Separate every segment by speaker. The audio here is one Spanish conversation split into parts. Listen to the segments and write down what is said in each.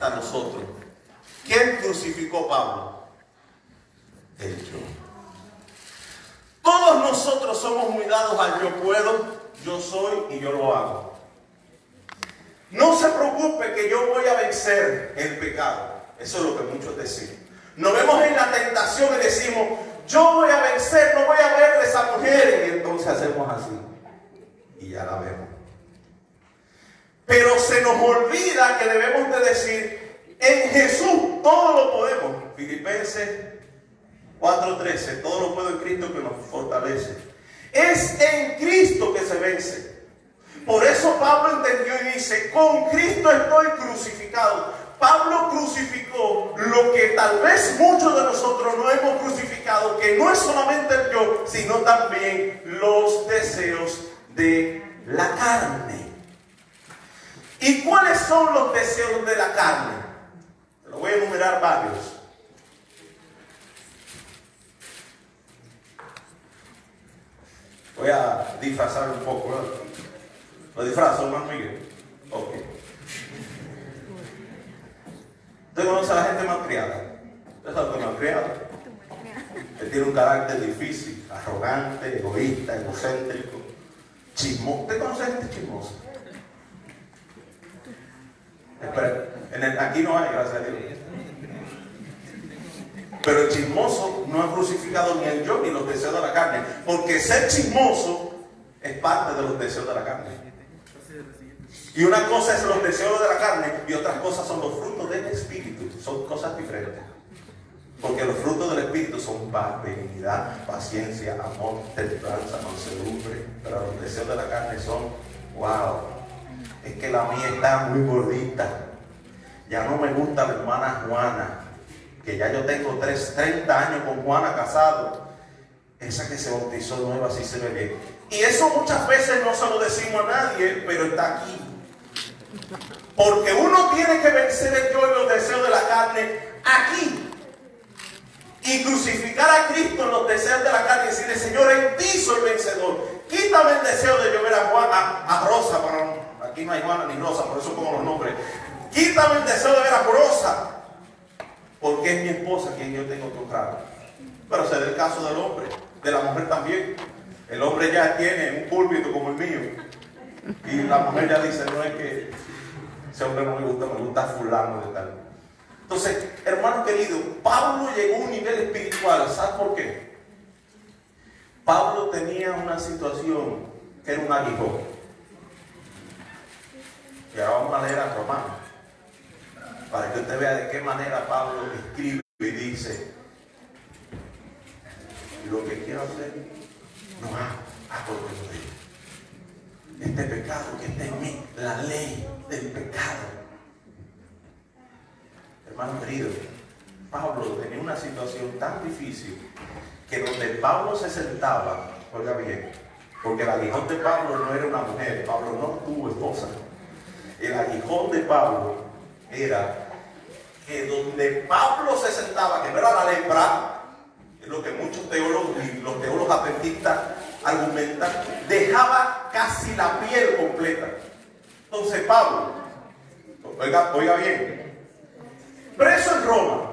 Speaker 1: a nosotros. ¿Quién crucificó a Pablo? El yo. Todos nosotros somos muy dados al yo puedo, yo soy y yo lo hago. No se preocupe que yo voy a vencer el pecado. Eso es lo que muchos decimos. Nos vemos en la tentación y decimos, yo voy a vencer, no voy a ver a esa mujer. Y entonces hacemos así. Y ya la vemos. Pero se nos olvida que debemos de decir, en Jesús todo lo podemos. Filipenses 4:13, todo lo puedo en Cristo que nos fortalece. Es en Cristo que se vence. Por eso Pablo entendió y dice, con Cristo estoy crucificado. Pablo crucificó lo que tal vez muchos de nosotros no hemos crucificado, que no es solamente el yo, sino también los deseos de la carne. ¿Y cuáles son los deseos de la carne? Te lo voy a enumerar varios. Voy a disfrazar un poco, ¿verdad? ¿Lo disfrazo, hermano Miguel? Ok. ¿Usted conoce a la gente malcriada? ¿Usted sabe que es malcriado? Él tiene un carácter difícil, arrogante, egoísta, egocéntrico, chismoso. ¿Usted conoce a gente chismosa? Espera, aquí no hay, gracias a Dios. Pero el chismoso no ha crucificado ni el yo ni los deseos de la carne, porque ser chismoso es parte de los deseos de la carne. Y una cosa es los deseos de la carne y otras cosas son los frutos del Espíritu. Son cosas diferentes. Porque los frutos del Espíritu son paz, benignidad, paciencia, amor, templanza, mansedumbre. Pero los deseos de la carne son, wow, es que la mía está muy gordita. Ya no me gusta la hermana Juana, que ya yo tengo 30 años con Juana casado. Esa que se bautizó nueva, así se ve bien. Y eso muchas veces no se lo decimos a nadie, pero está aquí. Porque uno tiene que vencer el yo y los deseos de la carne aquí. Y crucificar a Cristo en los deseos de la carne y decirle, Señor, en ti soy vencedor. Quítame el deseo de yo ver a Juana, a Rosa, pero aquí no hay Juana ni Rosa, por eso pongo los nombres. Quítame el deseo de ver a Rosa, porque es mi esposa quien yo tengo que honrar. Pero se da el caso del hombre, de la mujer también. El hombre ya tiene un púlpito como el mío. Y la mujer ya dice, no es que ese hombre no me gusta fulano de tal. Entonces, hermano querido, Pablo llegó a un nivel espiritual. ¿Sabes por qué? Pablo tenía una situación que era un aguijón. Y ahora vamos a leer a Romanos, para que usted vea de qué manera Pablo escribe y dice, lo que quiero hacer, no hago lo que no digo. Este pecado que está en mí, la ley del pecado. Hermano querido, Pablo tenía una situación tan difícil que donde Pablo se sentaba, oiga bien, porque el aguijón de Pablo no era una mujer, Pablo no tuvo esposa. El aguijón de Pablo era que donde Pablo se sentaba, que no era la lepra, es lo que muchos teólogos y los teólogos adventistas argumentan, dejaba casi la piel completa. Entonces Pablo, oiga bien, preso en Roma,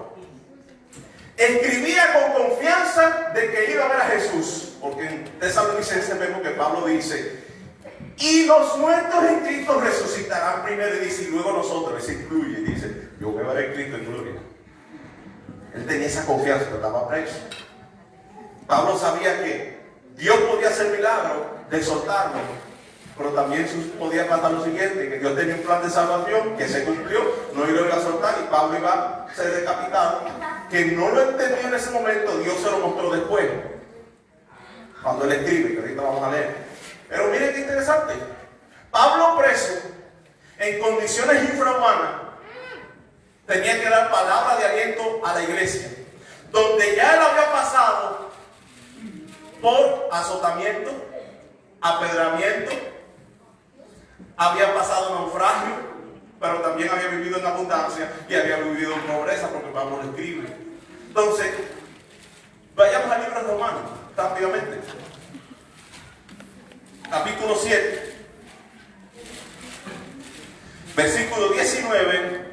Speaker 1: escribía con confianza de que iba a ver a Jesús, porque en Tesalonicenses vemos que Pablo dice, y los muertos en Cristo resucitarán primero, y dice, y luego nosotros, se incluye, y dice, yo voy a ver a Cristo en gloria. Él tenía esa confianza, pero estaba preso. Pablo sabía que Dios podía hacer milagros de soltarlo, pero también podía pasar lo siguiente, que Dios tenía un plan de salvación que se cumplió, no lo iba a soltar y Pablo iba a ser decapitado. Que no lo entendió en ese momento, Dios se lo mostró después, cuando él escribe, que ahorita vamos a leer. Pero miren qué interesante, Pablo preso, en condiciones infrahumanas, tenía que dar palabra de aliento a la iglesia, donde ya él había pasado por azotamiento, apedramiento, había pasado naufragio, pero también había vivido en abundancia y había vivido en pobreza, porque Pablo lo escribe. Entonces, vayamos al libro de Romanos, rápidamente. Capítulo 7, versículo 19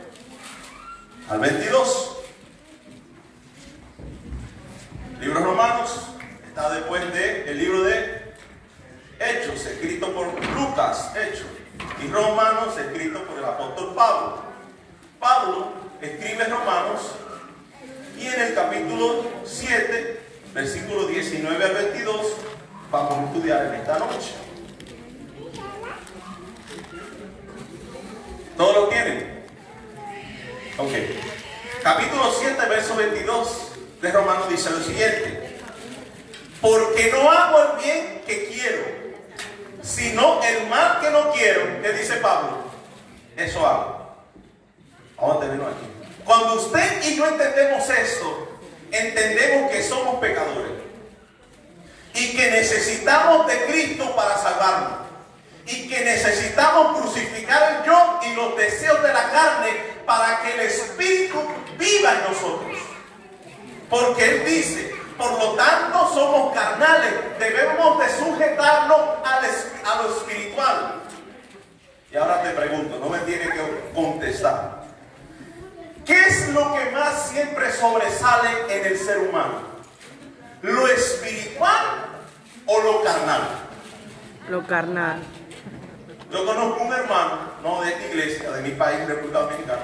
Speaker 1: al 22. El libro de Romanos está después del libro de Hechos, escrito por Lucas, Hechos, y Romanos, escrito por el apóstol Pablo. Pablo escribe Romanos y en el capítulo 7, versículo 19 al 22, vamos a estudiar en esta noche. ¿Todos lo tienen? Ok. Capítulo 7, verso 22 de Romanos dice lo siguiente: porque no hago el bien que quiero, sino el mal que no quiero. ¿Qué dice Pablo? Eso hago. Vamos a terminar aquí. Cuando usted y yo entendemos esto, entendemos que somos pecadores y que necesitamos de Cristo para salvarnos, y que necesitamos crucificar el yo y los deseos de la carne para que el Espíritu viva en nosotros. Porque Él dice: por lo tanto somos carnales, debemos de sujetarnos a lo espiritual. Y ahora te pregunto, no me tienes que contestar, ¿qué es lo que más siempre sobresale en el ser humano? ¿Lo espiritual o lo carnal?
Speaker 2: Lo carnal.
Speaker 1: Yo conozco un hermano, no de esta iglesia, de mi país, República Dominicana,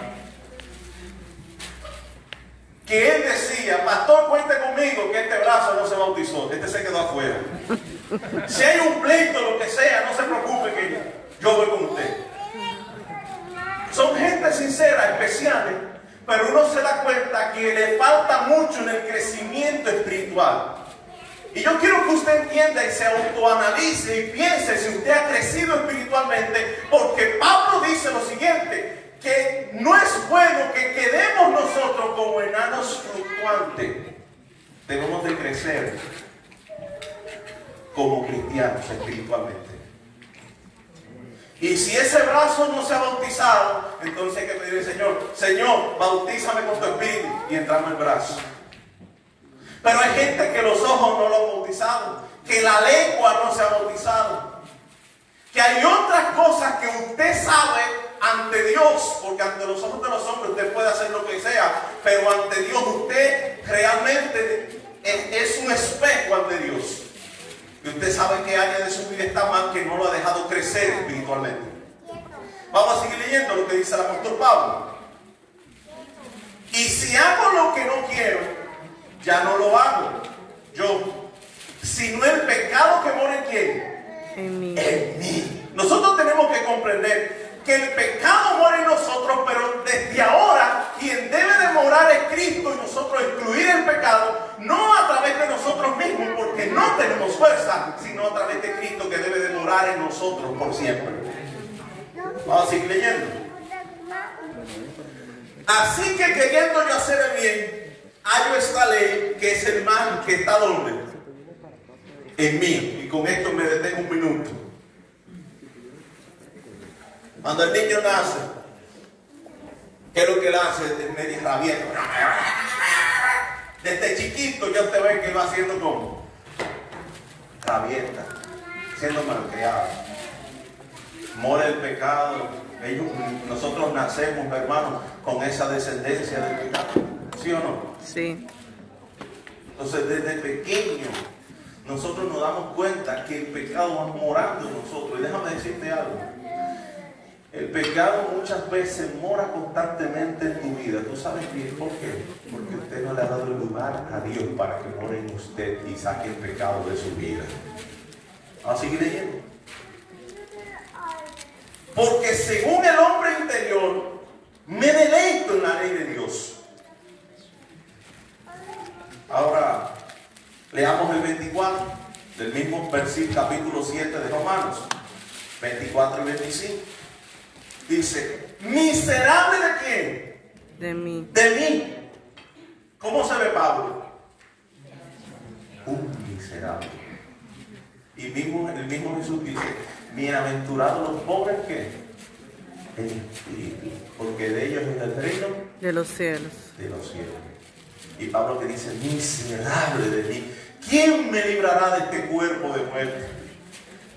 Speaker 1: que él decía: pastor, cuente conmigo que este brazo no se bautizó, este se quedó afuera. Si hay un pleito, lo que sea, no se preocupe que yo voy con usted. Son gente sincera, especiales, pero uno se da cuenta que le falta mucho en el crecimiento espiritual. Y yo quiero que usted entienda y se autoanalice y piense si usted ha crecido espiritualmente, porque Pablo dice lo siguiente: que no es bueno que quedemos nosotros como enanos fluctuantes. Debemos de crecer como cristianos espiritualmente. Y si ese brazo no se ha bautizado, entonces hay que pedirle al Señor: Señor, bautízame con tu espíritu, y entramos el brazo. Pero hay gente que los ojos no lo han bautizado, que la lengua no se ha bautizado, que hay otras cosas que usted sabe ante Dios, porque ante los ojos de los hombres usted puede hacer lo que sea, pero ante Dios usted realmente es un espejo ante Dios. Y usted sabe qué área de su vida está mal, que no lo ha dejado crecer espiritualmente. Vamos a seguir leyendo lo que dice el apóstol Pablo. Y si hago lo que no quiero, ya no lo hago yo, sino el pecado que mora en ¿quién?
Speaker 2: En mí.
Speaker 1: En mí. Nosotros tenemos que comprender que el pecado mora en nosotros, pero desde ahora quien debe de morar es Cristo, y nosotros excluir el pecado, no a través de nosotros mismos, porque no tenemos fuerza, sino a través de Cristo, que debe de morar en nosotros por siempre. Vamos a seguir leyendo. Así que queriendo yo hacer el bien, hallo esta ley, que es el mal, que está ¿dónde? En mí. Y con esto me detengo un minuto. Cuando el niño nace, ¿qué es lo que él hace? Medio rabieta. Desde chiquito ya usted ve que él va haciendo como rabieta, siendo malcriado. Mora el pecado. Nosotros nacemos, hermanos, con esa descendencia del pecado. ¿Sí o no?
Speaker 2: Sí.
Speaker 1: Entonces, desde pequeño, nosotros nos damos cuenta que el pecado va morando en nosotros. Y déjame decirte algo. El pecado muchas veces mora constantemente en tu vida. ¿Tú sabes bien por qué? Porque usted no le ha dado el lugar a Dios para que more en usted y saque el pecado de su vida. Vamos a seguir leyendo. Porque según el hombre interior, me deleito en la ley de Dios. Ahora, leamos el 24 del mismo versículo, capítulo 7 de Romanos, 24 y 25. Dice: ¿miserable de quién?
Speaker 2: De mí.
Speaker 1: De mí. ¿Cómo se ve Pablo? Un miserable. Y el mismo Jesús dice: bienaventurados los pobres que en espíritu, porque de ellos es el reino
Speaker 2: De los cielos.
Speaker 1: de los cielos. Y Pablo que dice: miserable de mí, ¿quién me librará de este cuerpo de muerte?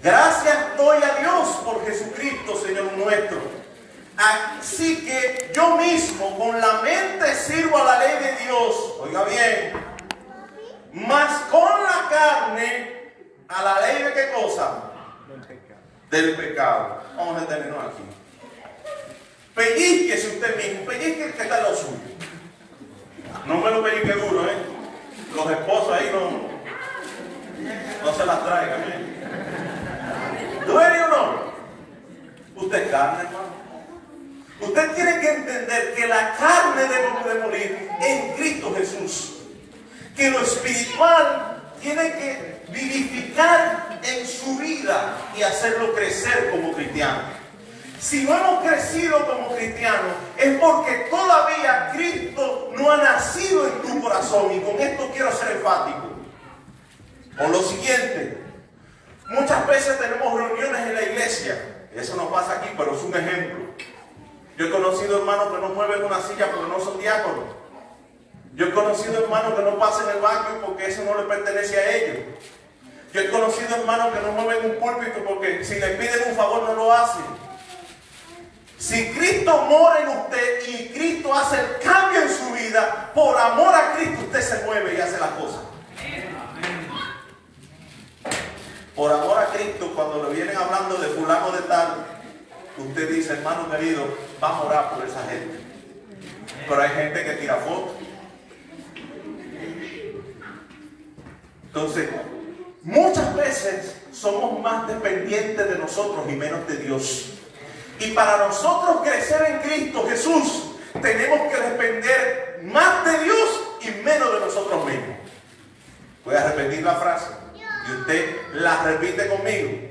Speaker 1: Gracias doy a Dios por Jesucristo, Señor nuestro. Así que yo mismo, con la mente sirvo a la ley de Dios, oiga bien, mas con la carne a la ley de qué cosa? Del pecado. Vamos a detenernos aquí. Pellizquese usted mismo, pellizque el que está en lo suyo. No me lo pellizque duro, ¿eh? Los esposos ahí no se las traigan, ¿eh? ¿Duele o no? Usted es carne, hermano. Usted tiene que entender que la carne debe morir en Cristo Jesús. Que lo espiritual tiene que vivificar en su vida y hacerlo crecer como cristiano. Si no hemos crecido como cristianos, es porque todavía Cristo no ha nacido en tu corazón. Y con esto quiero ser enfático. Con lo siguiente, muchas veces tenemos reuniones en la iglesia. Eso no pasa aquí, pero es un ejemplo. Yo he conocido hermanos que no mueven una silla porque no son diáconos. Yo he conocido hermanos que no pasan el baño porque eso no le pertenece a ellos. Yo he conocido hermanos que no mueven un púlpito porque si les piden un favor no lo hacen. Si Cristo mora en usted y Cristo hace el cambio en su vida, por amor a Cristo usted se mueve y hace las cosas. Por amor a Cristo, cuando le vienen hablando de fulano de tal, usted dice, hermano querido, vamos a orar por esa gente. Pero hay gente que tira fotos. Entonces, muchas veces somos más dependientes de nosotros y menos de Dios. Y para nosotros crecer en Cristo Jesús, tenemos que depender más de Dios y menos de nosotros mismos. Voy a repetir la frase y usted la repite conmigo.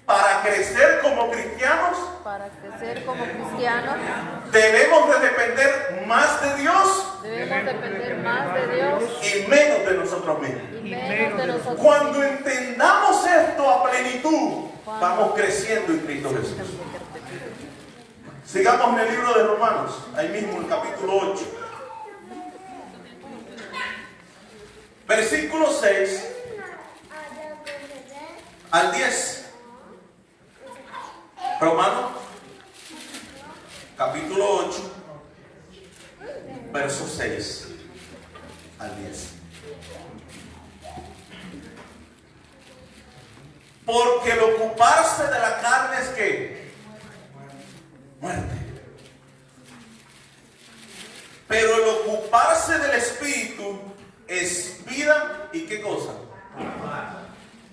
Speaker 1: Para crecer como cristianos, debemos de depender más de Dios, y menos de nosotros mismos. Cuando entendamos esto a plenitud, vamos creciendo en Cristo Jesús. Sigamos en el libro de Romanos, ahí mismo el capítulo 8. Versículo 6 al 10. Romanos, capítulo 8, verso 6 al 10. Porque el ocuparse de la carne es ¿qué? Muerte. Pero el ocuparse del Espíritu es vida y ¿qué cosa?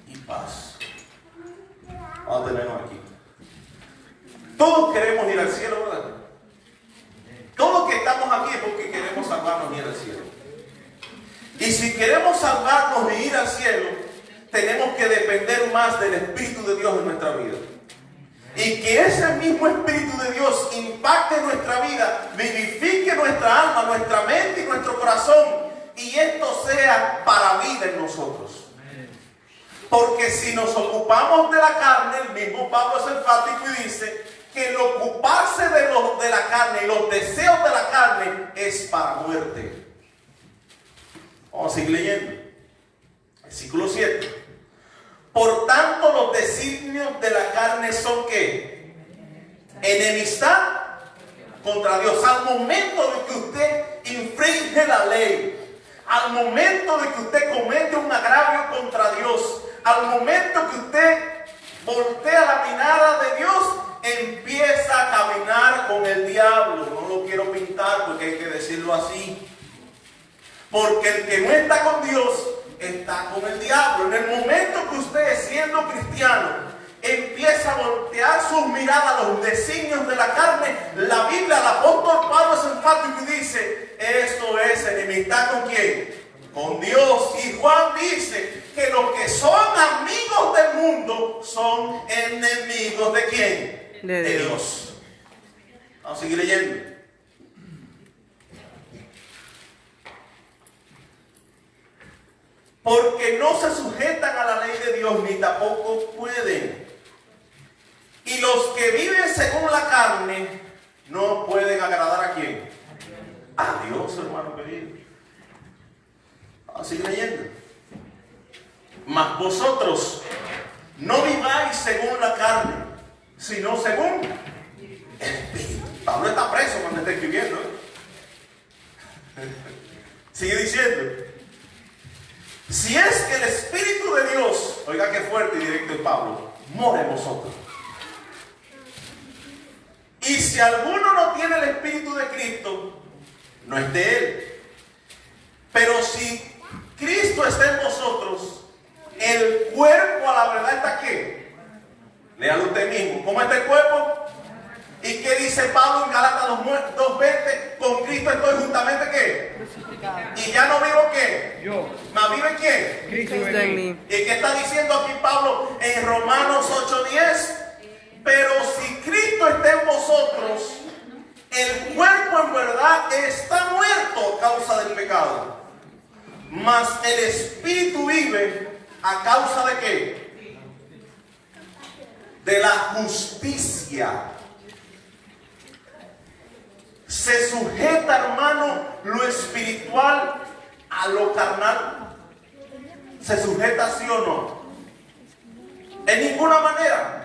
Speaker 1: Y paz. Vamos a tenerlo aquí. Todos queremos ir al cielo, ¿verdad? Todos que estamos aquí es porque queremos salvarnos y ir al cielo. Y si queremos salvarnos y ir al cielo, tenemos que depender más del Espíritu de Dios en nuestra vida. Y que ese mismo Espíritu de Dios impacte nuestra vida, vivifique nuestra alma, nuestra mente y nuestro corazón. Y esto sea para vida en nosotros. Porque si nos ocupamos de la carne, el mismo Pablo es enfático y dice que el ocuparse de la carne y los deseos de la carne es para muerte. Vamos a seguir leyendo. Versículo 7. Por tanto, los designios de la carne son ¿qué? Enemistad contra Dios. Al momento de que usted infringe la ley, al momento de que usted comete un agravio contra Dios, al momento que usted voltea la mirada de Dios, empieza a caminar con el diablo. No lo quiero pintar porque hay que decirlo así. Porque el que no está con Dios está con el diablo. En el momento que usted, siendo cristiano, empieza a voltear sus miradas a los designios de la carne, la Biblia, el apóstol Pablo es enfático y dice, esto es enemistad ¿con quién? Con Dios. Y Juan dice que los que son amigos del mundo son enemigos ¿de quién? De Dios. Vamos a seguir leyendo. Porque no se sujetan a la ley de Dios, ni tampoco pueden. Y los que viven según la carne no pueden agradar ¿a quién? A Dios, hermano querido. Vamos a seguir leyendo. Mas vosotros no viváis según la carne, sino según el Espíritu. Pablo está preso cuando está escribiendo, ¿eh? Sigue diciendo. Si es que el Espíritu de Dios, oiga qué fuerte y directo es Pablo, mora en vosotros. Y si alguno no tiene el Espíritu de Cristo, no es de él. Pero si Cristo está en vosotros, el cuerpo a la verdad está ¿qué? Léalo usted mismo. ¿Cómo está el cuerpo? ¿Y qué dice Pablo en Gálatas 2:20? Con Cristo estoy juntamente ¿qué? Crucificado. ¿Y ya no vivo qué? Yo. ¿Más vive quién?
Speaker 2: Cristo en mí.
Speaker 1: ¿Y qué está diciendo aquí Pablo en Romanos 8:10? Pero si Cristo está en vosotros, el cuerpo en verdad está muerto a causa del pecado, mas el Espíritu vive a causa de ¿qué? De la justicia. ¿Se sujeta, hermano, lo espiritual a lo carnal? ¿Se sujeta sí o no? En ninguna manera.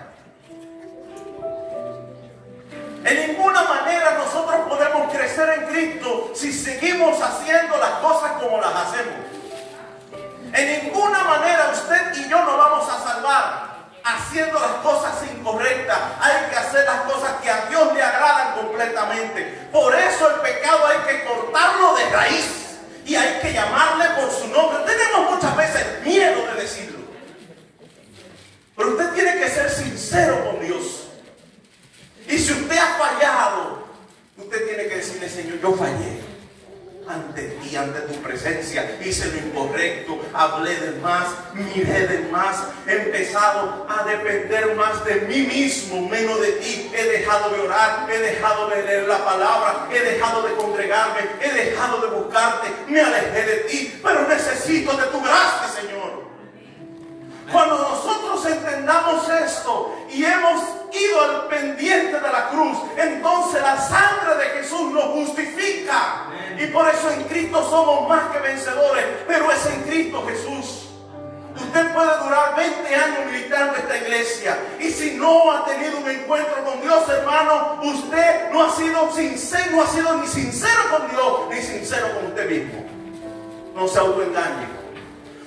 Speaker 1: En ninguna manera nosotros podemos crecer en Cristo si seguimos haciendo las cosas como las hacemos. En ninguna manera usted y yo nos vamos a salvar haciendo las cosas incorrectas. Hay que hacer las cosas que a Dios le agradan completamente. Por eso el pecado hay que cortarlo de raíz y hay que llamarle por su nombre. Tenemos muchas veces miedo de decirlo, pero usted tiene que ser sincero con Dios. Y si usted ha fallado, usted tiene que decirle: Señor, yo fallé ante ti, ante tu presencia, hice lo incorrecto, hablé de más, miré de más, he empezado a depender más de mí mismo, menos de ti. He dejado de orar, he dejado de leer la palabra, he dejado de congregarme, he dejado de buscarte, me alejé de ti, pero necesito de tu gracia, Señor. Cuando nosotros entendamos esto y hemos ido al pendiente de la cruz, entonces la sangre de Jesús nos justifica. Y por eso en Cristo somos más que vencedores, pero es en Cristo Jesús. Usted puede durar 20 años militando esta iglesia, y si no ha tenido un encuentro con Dios, hermano, usted no ha sido sincero, no ha sido ni sincero con Dios, ni sincero con usted mismo. No se autoengañe,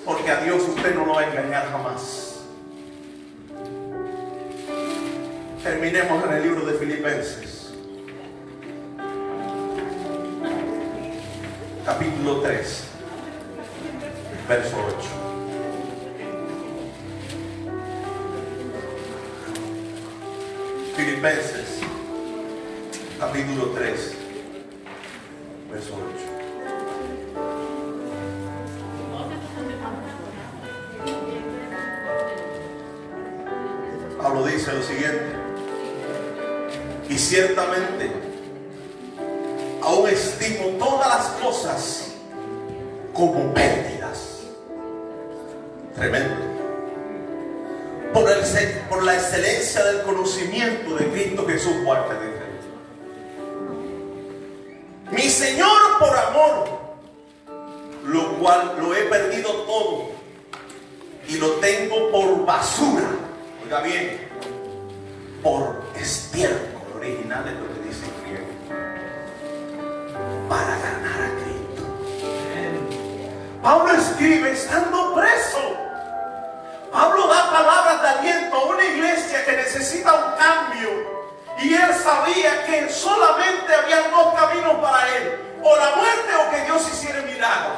Speaker 1: porque a Dios usted no lo va a engañar jamás. Terminemos en el libro de Filipenses, capítulo 3, verso 8. Filipenses, capítulo 3, verso 8. Pablo dice lo siguiente: y ciertamente aún estimo todas las cosas como pérdidas. Tremendo. Por la excelencia del conocimiento de Cristo Jesús, muerte de fe. Mi Señor, por amor, lo cual lo he perdido todo y lo tengo por basura. Oiga bien, por estiércol. Original es lo que dice en griego. Para ganar a Cristo. Pablo escribe estando preso. Pablo da palabras de aliento a una iglesia que necesita un cambio, y él sabía que solamente había dos caminos para él: o la muerte o que Dios hiciera milagro.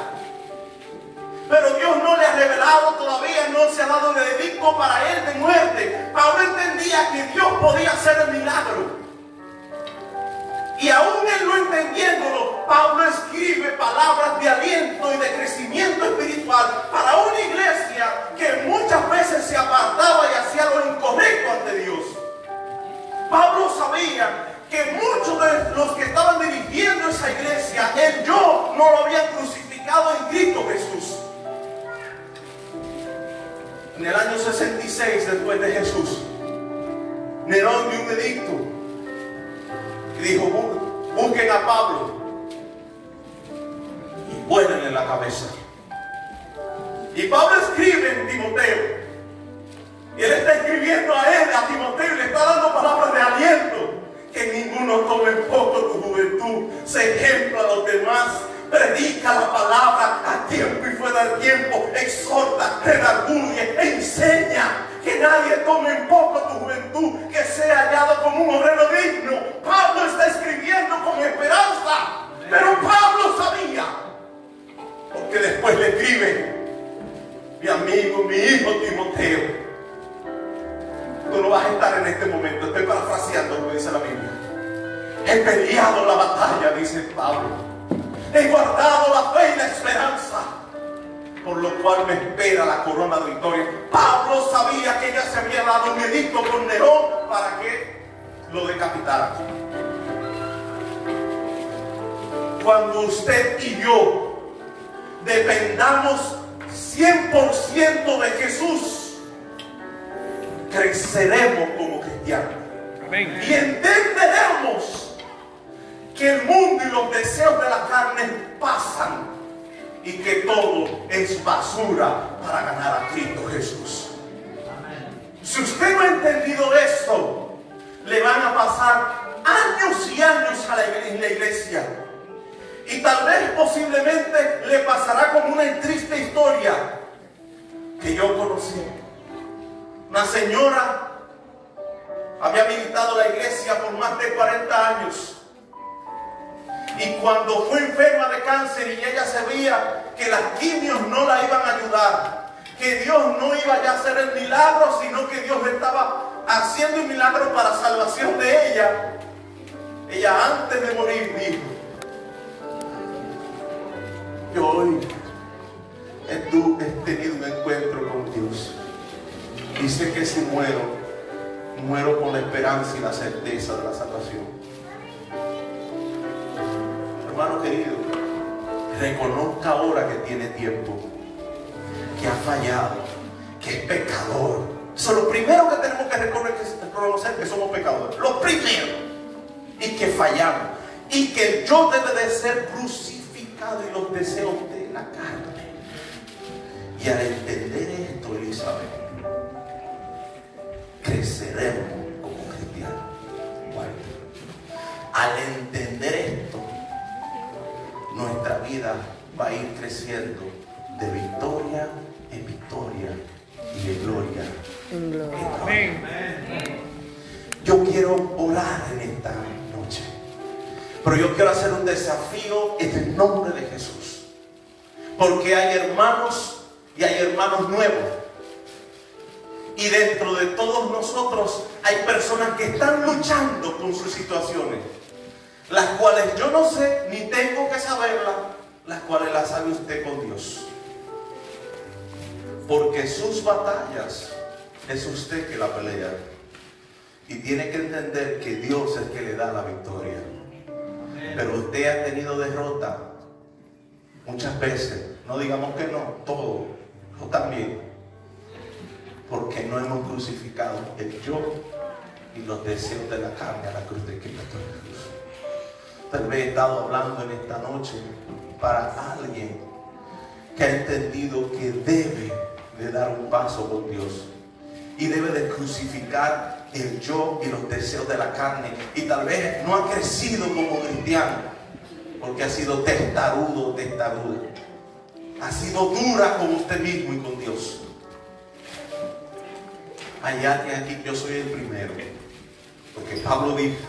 Speaker 1: Pero Dios no le ha revelado todavía, no se ha dado el edicto para él de muerte. Pablo entendía que Dios podía hacer el milagro. Y aún él no entendiéndolo, Pablo escribe palabras de aliento y de crecimiento espiritual para una iglesia que muchas veces se apartaba y hacía lo incorrecto ante Dios. Pablo sabía que muchos de los que estaban dirigiendo esa iglesia, el yo no lo habían crucificado en Cristo Jesús. En el año 66 después de Jesús, Nerón dio un edicto y dijo: busquen a Pablo y vuélenle la cabeza. Y Pablo escribe en Timoteo, y él está escribiendo a él, a Timoteo, y le está dando palabras de aliento: que ninguno tome en poco tu juventud, sé ejemplo a los demás, pero predica la palabra a tiempo y fuera de tiempo, exhorta, redarguye, enseña. Que nadie tome en poco tu juventud, que sea hallado como un obrero digno. Pablo está escribiendo con esperanza, pero Pablo sabía, porque después le escribe: mi amigo, mi hijo Timoteo, tú no vas a estar en este momento. Estoy parafraseando lo que dice la Biblia. He peleado la batalla, dice Pablo. He guardado la fe y la esperanza, por lo cual me espera la corona de victoria. Pablo sabía que ya se había dado un edicto con Nerón para que lo decapitaran. Cuando usted y yo dependamos 100% de Jesús, creceremos como cristianos. Amén. Y entenderemos que el mundo y los deseos de la carne pasan y que todo es basura para ganar a Cristo Jesús. Amén. Si usted no ha entendido esto, le van a pasar años y años en la iglesia, y tal vez posiblemente le pasará como una triste historia que yo conocí. Una señora había militado la iglesia por más de 40 años. Y cuando fue enferma de cáncer y ella sabía que las quimios no la iban a ayudar, que Dios no iba ya a hacer el milagro, sino que Dios estaba haciendo un milagro para salvación de ella, ella antes de morir dijo: yo hoy he tenido un encuentro con Dios y sé que si muero con la esperanza y la certeza de la salvación. Hermano querido, reconozca ahora que tiene tiempo, que ha fallado, que es pecador. Eso es lo primero que tenemos que reconocer, que somos pecadores. Lo primero. Y que fallamos. Y que el yo debe de ser crucificado y los deseos de la carne. Y al entender esto, Elizabeth, creceremos como cristianos. Bueno, al entender esto, nuestra vida va a ir creciendo de victoria en victoria y de gloria en gloria. Amén. Yo quiero orar en esta noche, pero yo quiero hacer un desafío en el nombre de Jesús, porque hay hermanos y hay hermanos nuevos, y dentro de todos nosotros hay personas que están luchando con sus situaciones, las cuales yo no sé ni tengo que saberlas, las cuales las sabe usted con Dios, porque sus batallas es usted que la pelea, y tiene que entender que Dios es el que le da la victoria. Pero usted ha tenido derrota muchas veces, no digamos que no, todo, yo también, porque no hemos crucificado el yo y los deseos de la carne a la cruz de Cristo Jesús. Tal vez he estado hablando en esta noche para alguien que ha entendido que debe de dar un paso con Dios y debe de crucificar el yo y los deseos de la carne, y tal vez no ha crecido como cristiano porque ha sido testarudo, testaruda, ha sido dura con usted mismo y con Dios. Hay alguien aquí, yo soy el primero, porque Pablo dijo: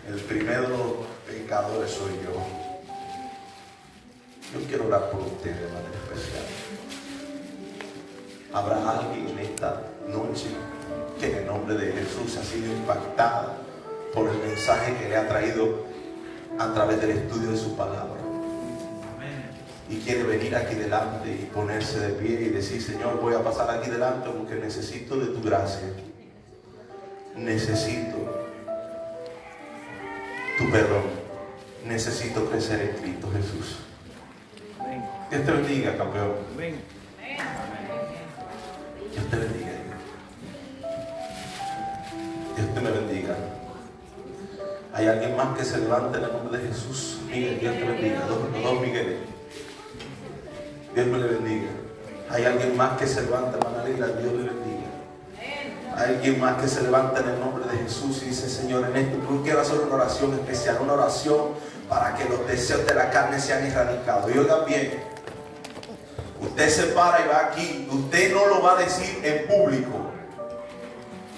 Speaker 1: el primero de los pecadores soy yo. Yo quiero orar por usted de manera especial. Habrá alguien en esta noche que en el nombre de Jesús ha sido impactada por el mensaje que le ha traído a través del estudio de su palabra, y quiere venir aquí delante y ponerse de pie y decir: Señor, voy a pasar aquí delante porque necesito de tu gracia, necesito tu perdón, necesito crecer en Cristo Jesús. Dios te bendiga, campeón. Dios te bendiga. Dios te me bendiga. ¿Hay alguien más que se levante en el nombre de Jesús? Miguel, Dios te bendiga. Dos Migueles. Dios me le bendiga. ¿Hay alguien más que se levante, hermana Lila? Dios le bendiga. ¿Hay alguien más que se levante en el nombre de Jesús y dice: Señor, en esto yo quiero hacer una oración especial, una oración para que los deseos de la carne sean erradicados. Y oigan bien, usted se para y va aquí, usted no lo va a decir en público,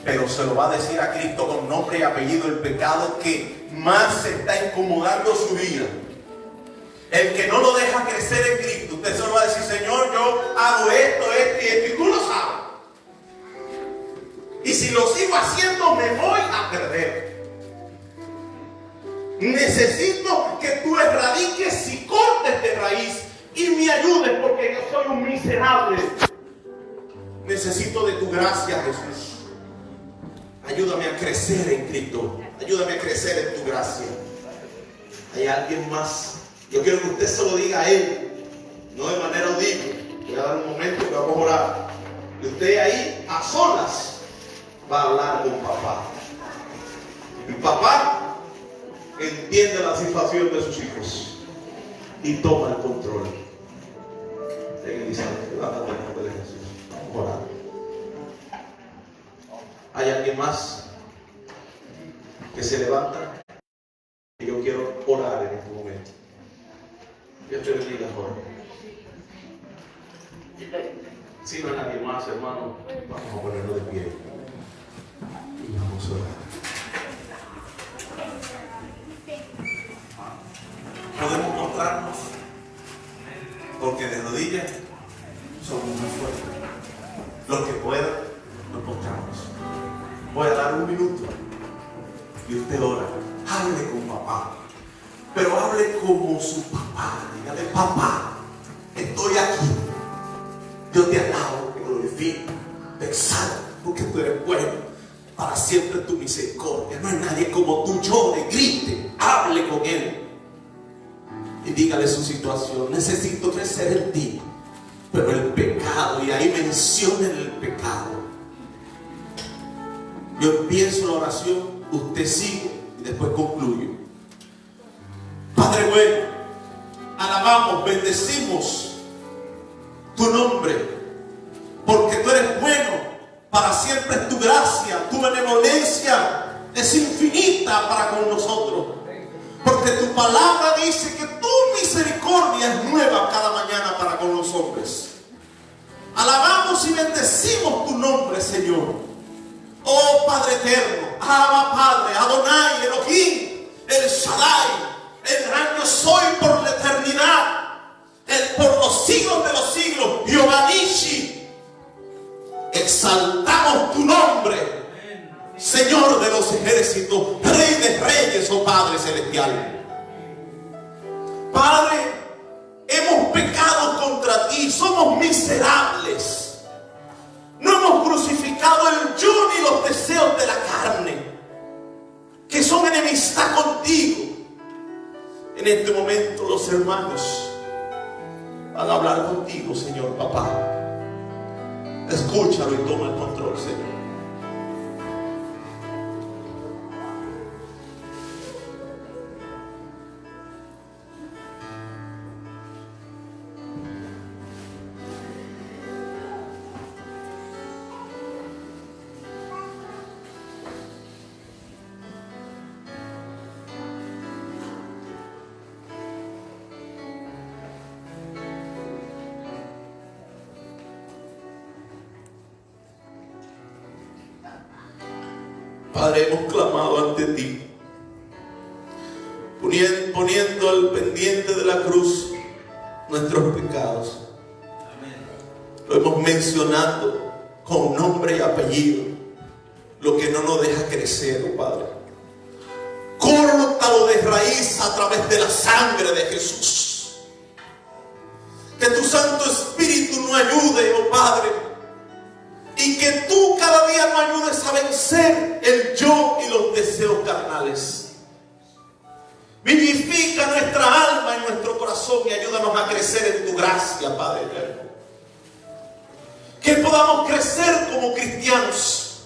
Speaker 1: pero se lo va a decir a Cristo con nombre y apellido, el pecado que más se está incomodando su vida, el que no lo deja crecer en Cristo. Usted se lo va a decir: Señor, yo hago esto, esto y esto, y tú lo sabes. Y si lo sigo haciendo, me voy a perder. Necesito que tú erradiques y cortes de raíz y me ayudes, porque yo soy un miserable. Necesito de tu gracia, Jesús. Ayúdame a crecer en Cristo. Ayúdame a crecer en tu gracia. ¿Hay alguien más? Yo quiero que usted se lo diga a Él, no de manera audible. Voy a dar un momento que vamos a orar. Y usted ahí, a solas, va a hablar con papá. Y papá entiende la situación de sus hijos y toma el control. Elizabeth, levántate en el nombre de Jesús. Vamos a orar. ¿Hay alguien más que se levanta? Y yo quiero orar en este momento. Dios te bendiga, Jorge. Si no hay nadie más, hermano, vamos a ponernos de pie y vamos a orar. Podemos mostrarnos, porque de rodillas somos muy fuertes. Los que puedan, nos mostramos. Voy a dar un minuto y usted ora. Hable con papá, pero hable como su papá. Dígale: papá, estoy aquí. Yo te alabo, te glorifico, te exalto, porque tú eres bueno. Para siempre tu misericordia. No hay nadie como tú. Llore, grite, hable con él y dígale su situación. Necesito crecer en ti, pero el pecado, y ahí mencionen el pecado. Yo empiezo la oración, usted sigue y después concluyo. Padre bueno, alabamos, bendecimos tu nombre, porque tú eres bueno. Para siempre es tu gracia, tu benevolencia es infinita para con nosotros. Porque tu palabra dice que tu misericordia es nueva cada mañana para con los hombres. Alabamos y bendecimos tu nombre, Señor. Oh Padre eterno, Abba Padre, Adonai, Elohim, El Shaddai, el gran yo soy por la eternidad, el por los siglos de los siglos, Jehová Nishi. Exaltamos tu nombre, Señor de los ejércitos, Rey de reyes, oh Padre celestial. Padre, hemos pecado contra ti, somos miserables. No hemos crucificado el yo ni los deseos de la carne, que son enemistad contigo. En este momento los hermanos van a hablar contigo, Señor papá. Escúchalo y toma el control, Señor. Padre, hemos clamado ante ti, poniendo al pendiente de la cruz nuestros pecados. Lo hemos mencionado con nombre y apellido, lo que no nos deja crecer, oh Padre. Córtalo de raíz a través de la sangre de Jesús. Que tu Santo Espíritu nos ayude, oh Padre. Y que tú cada día nos ayudes a vencer el yo y los deseos carnales. Vivifica nuestra alma y nuestro corazón y ayúdanos a crecer en tu gracia, Padre eterno. Que podamos crecer como cristianos.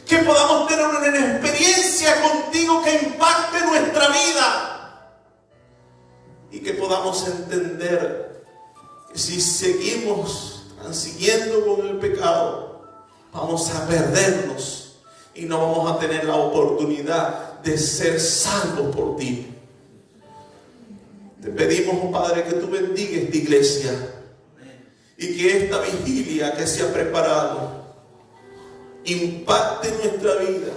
Speaker 1: Que podamos tener una experiencia contigo que impacte nuestra vida. Y que podamos entender que si seguimos siguiendo con el pecado, vamos a perdernos y no vamos a tener la oportunidad de ser salvos por ti.
Speaker 3: Te pedimos, oh Padre, que tú bendiga esta iglesia y que esta vigilia que se ha preparado impacte nuestra vida,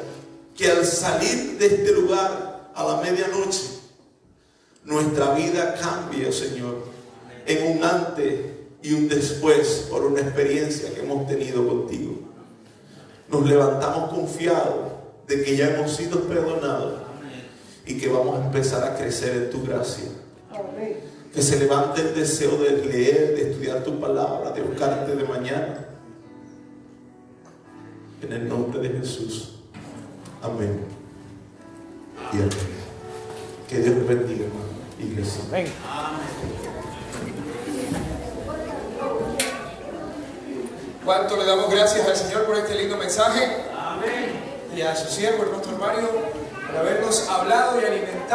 Speaker 3: que al salir de este lugar a la medianoche, nuestra vida cambie, oh Señor, en un antes y un después por una experiencia que hemos tenido contigo. Nos levantamos confiados de que ya hemos sido perdonados y que vamos a empezar a crecer en tu gracia. Que se levante el deseo de leer, de estudiar tu palabra, de buscarte de mañana. En el nombre de Jesús. Amén. Y amén. Que Dios les bendiga, hermano, iglesia.
Speaker 4: Amén. ¿Cuánto le damos gracias al Señor por este lindo mensaje? Amén. Y a su siervo, el pastor Mario, por habernos hablado y alimentado.